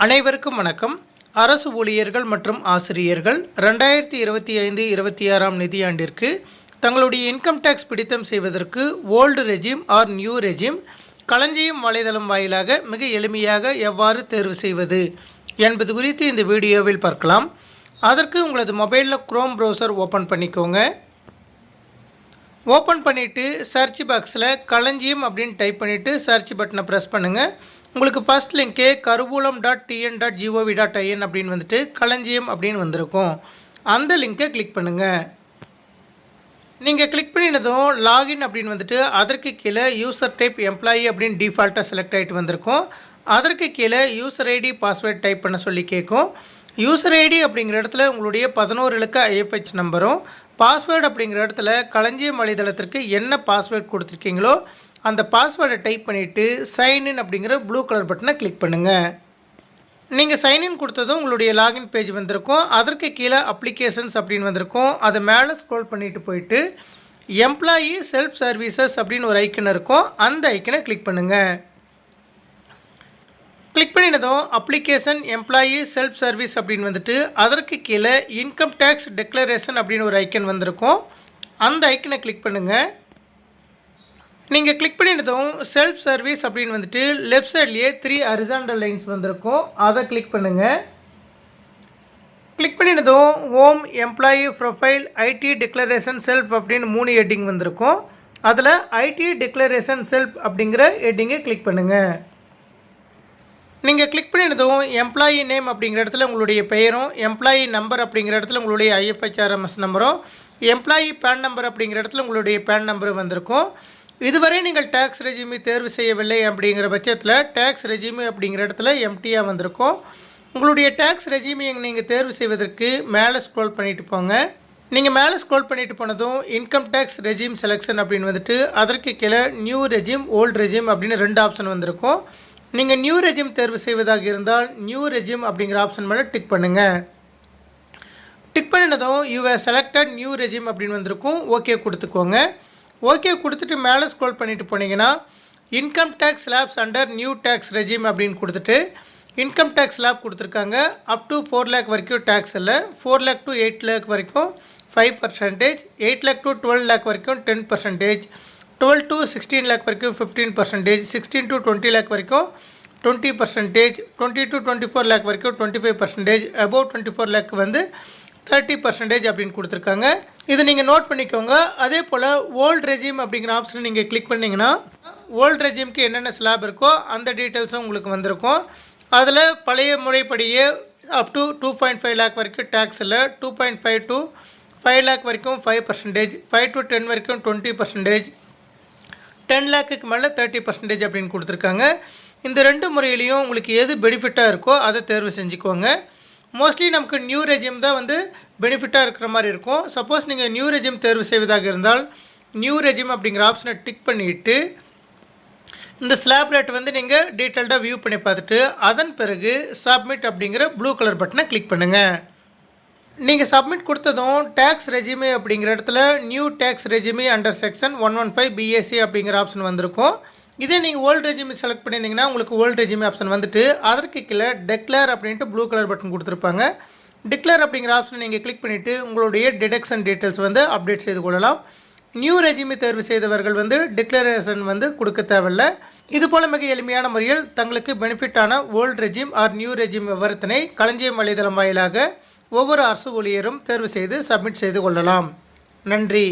அனைவருக்கும் வணக்கம். அரசு ஊழியர்கள் மற்றும் ஆசிரியர்கள் 2025-26 நிதியாண்டிற்கு தங்களுடைய இன்கம் டேக்ஸ் பிடித்தம் செய்வதற்கு old regime or new regime களஞ்சியம் வலைதளம் வாயிலாக மிக எளிமையாக எவ்வாறு தேர்வு செய்வது என்பது குறித்து இந்த வீடியோவில் பார்க்கலாம். அதற்கு உங்களது மொபைலில் குரோம் ப்ரௌசர் ஓப்பன் பண்ணிக்கோங்க. ஓப்பன் பண்ணிவிட்டு சர்ச் பாக்ஸில் களஞ்சியம் அப்படின்னு டைப் பண்ணிவிட்டு சர்ச் பட்டனை ப்ரெஸ் பண்ணுங்கள். உங்களுக்கு ஃபஸ்ட் லிங்க்கே karuvulam.tn.gov.in அப்படின்னு வந்துட்டு களஞ்சியம் அப்படின்னு வந்திருக்கும். அந்த லிங்க்கை கிளிக் பண்ணுங்கள். நீங்கள் கிளிக் பண்ணினதும் லாகின் அப்படின்னு வந்துட்டு அதற்கு கீழே யூசர் டைப் எம்ப்ளாயி அப்படின்னு டிஃபால்ட்டாக செலக்ட் ஆகிட்டு வந்திருக்கும். அதற்கு கீழே யூசர் ஐடி பாஸ்வேர்ட் டைப் பண்ண சொல்லி கேட்கும். யூசர் ஐடி அப்படிங்கிற இடத்துல உங்களுடைய 11 இலக்க IFH நம்பரும், பாஸ்வேர்டு அப்படிங்கிற இடத்துல களஞ்சியம் வலைதளத்திற்கு என்ன பாஸ்வேர்டு கொடுத்துருக்கீங்களோ அந்த பாஸ்வேர்டை டைப் பண்ணிவிட்டு சைன்இன் அப்படிங்கிற ப்ளூ கலர் பட்டனை கிளிக் பண்ணுங்கள். நீங்கள் சைன்இன் கொடுத்ததும் உங்களுடைய லாகின் பேஜ் வந்திருக்கும். அதற்கு கீழே அப்ளிகேஷன்ஸ் அப்படின்னு வந்திருக்கும். அதை மேலே ஸ்க்ரோல் பண்ணிட்டு போயிட்டு எம்ப்ளாயி செல்ஃப் சர்வீசஸ் அப்படின்னு ஒரு ஐக்கன் இருக்கும். அந்த ஐக்கனை கிளிக் பண்ணுங்கள். கிளிக் பண்ணினதும் அப்ளிகேஷன் எம்ப்ளாயி செல்ஃப் சர்வீஸ் அப்படின்னு வந்துட்டு அதற்கு கீழே இன்கம் டேக்ஸ் டெக்ளரேஷன் அப்படின்னு ஒரு ஐக்கன் வந்திருக்கும். அந்த ஐக்கனை கிளிக் பண்ணுங்கள். நீங்கள் கிளிக் பண்ணினதும் செல்ஃப் சர்வீஸ் அப்படின்னு வந்துட்டு லெஃப்ட் சைட்லேயே 3 ஹரிசாண்டல் லைன்ஸ் வந்திருக்கும். அதை கிளிக் பண்ணுங்கள். கிளிக் பண்ணினதும் home, employee profile, IT declaration self அப்படின்னு 3 ஹெட்டிங் வந்திருக்கும். அதில் ஐடி டிக்ளரேஷன் செல்ஃப் அப்படிங்கிற ஹெட்டிங்கை கிளிக் பண்ணுங்கள். நீங்கள் கிளிக் பண்ணினதும் எம்ப்ளாயி நேம் அப்படிங்கிற இடத்துல உங்களுடைய பெயரும், எம்ப்ளாயி நம்பர் அப்படிங்கிற இடத்துல உங்களுடைய IFHRMS நம்பரும், எம்ப்ளாயி பேன் நம்பர் அப்படிங்கிற இடத்துல உங்களுடைய பேன் நம்பரும் வந்திருக்கும். இதுவரை நீங்கள் டேக்ஸ் ரெஜிமி தேர்வு செய்யவில்லை அப்படிங்கிற பட்சத்தில் டேக்ஸ் ரெஜிமி அப்படிங்கிற இடத்துல எம்டியாக வந்திருக்கும். உங்களுடைய டேக்ஸ் ரெஜிமி நீங்கள் தேர்வு செய்வதற்கு மேலே ஸ்க்ரோல் பண்ணிட்டு போங்க. நீங்கள் மேலே ஸ்க்ரோல் பண்ணிட்டு போனதும் இன்கம் டேக்ஸ் ரெஜிம் செலெக்ஷன் அப்படின்னு வந்துட்டு அதற்கு கீழே நியூ ரெஜிம், ஓல்டு ரெஜிம் அப்படின்னு 2 ஆப்ஷன் வந்திருக்கும். நீங்கள் நியூ ரெஜிம் தேர்வு செய்வதாக இருந்தால் நியூ ரெஜிம் அப்படிங்கிற ஆப்ஷன் மேலே டிக் பண்ணுங்கள். டிக் பண்ணினதும் யூஆர் செலக்டட் நியூ ரெஜிம் அப்படின்னு வந்திருக்கும். ஓகே கொடுத்துக்கோங்க. ஓகே கொடுத்துட்டு மேலே ஸ்க்ரோல் பண்ணிட்டு போனீங்கன்னா income tax slabs under new tax regime அப்படின்னு கொடுத்துட்டு இன்கம் டேக்ஸ் ஸ்லாப் கொடுத்துருக்காங்க. அப் டு 4 lakh வரைக்கும் டேக்ஸ் இல்லை. 4 lakh to 8 lakh வரைக்கும் 5%, 8 lakh to 12 lakh வரைக்கும் 10%, 12 to 16 lakh வரைக்கும் 15%, 16 to 20 lakh வரைக்கும் 20%, 20 to 24 lakh வரைக்கும் 25%, above 24 lakh வந்து 30% அப்படின்னு கொடுத்துருக்காங்க. இதை நீங்கள் நோட் பண்ணிக்கோங்க. அதே போல் ஓல்டு ரெஜிம் அப்படிங்கிற ஆப்ஷன் நீங்கள் கிளிக் பண்ணிங்கன்னா ஓல்டு ரெஜிம்க்கு என்னென்ன ஸ்லாப் இருக்கோ அந்த டீட்டெயில்ஸும் உங்களுக்கு வந்திருக்கும். அதில் பழைய முறைப்படியே அப் டு 2.5 lakh வரைக்கும் டேக்ஸ் இல்லை, 2.5 to 5 lakh வரைக்கும் 5%, 5 to 10 வரைக்கும் 20%, 10 lakhக்கு மேலே 30% அப்படின்னு கொடுத்துருக்காங்க. இந்த 2 முறையிலையும் உங்களுக்கு எது பெனிஃபிட்டாக இருக்கோ அதை தேர்வு செஞ்சுக்கோங்க. மோஸ்ட்லி நமக்கு நியூ ரெஜிம் தான் வந்து பெனிஃபிட்டாக இருக்கிற மாதிரி இருக்கும். சப்போஸ் நீங்கள் நியூ ரெஜிம் தேர்வு செய்வதாக இருந்தால் நியூ ரெஜிம் அப்படிங்கிற ஆப்ஷனை டிக் பண்ணிவிட்டு இந்த ஸ்லாப் ரேட் வந்து நீங்கள் டீட்டெயில்டாக வியூ பண்ணி பார்த்துட்டு அதன் பிறகு சப்மிட் அப்படிங்கிற ப்ளூ கலர் பட்டனை கிளிக் பண்ணுங்கள். நீங்கள் சப்மிட் கொடுத்ததும் டேக்ஸ் ரெஜிமி அப்படிங்கிற இடத்துல நியூ டேக்ஸ் ரெஜிமி அண்டர் செக்ஷன் 115 BAC அப்படிங்கிற ஆப்ஷன் வந்திருக்கும். இதே நீங்கள் ஓல்டு ரெஜிமி செலக்ட் பண்ணியிருந்தீங்கன்னா உங்களுக்கு ஓல்டு ரெஜிமி ஆப்ஷன் வந்துட்டு அதற்கு கீழே டெக்ளேர் அப்படின்ட்டு ப்ளூ கலர் பட்டன் கொடுத்துருப்பாங்க. டிக்ளேர் அப்படிங்கிற ஆப்ஷனை நீங்கள் கிளிக் பண்ணிவிட்டு உங்களுடைய டிடக்ஷன் டீட்டெயில்ஸ் வந்து அப்டேட் செய்து கொள்ளலாம். நியூ ரெஜிமி தேர்வு செய்தவர்கள் வந்து டிக்ளரேஷன் வந்து கொடுக்க தேவையில்லை. இதுபோல் மிக எளிமையான முறையில் தங்களுக்கு பெனிஃபிட்டான old regime or new regime விவரத்தினை களஞ்சியம் வலைதளம் வாயிலாக ஒவ்வொரு அரசு ஊழியரும் தேர்வு செய்து சப்மிட் செய்து கொள்ளலாம். நன்றி.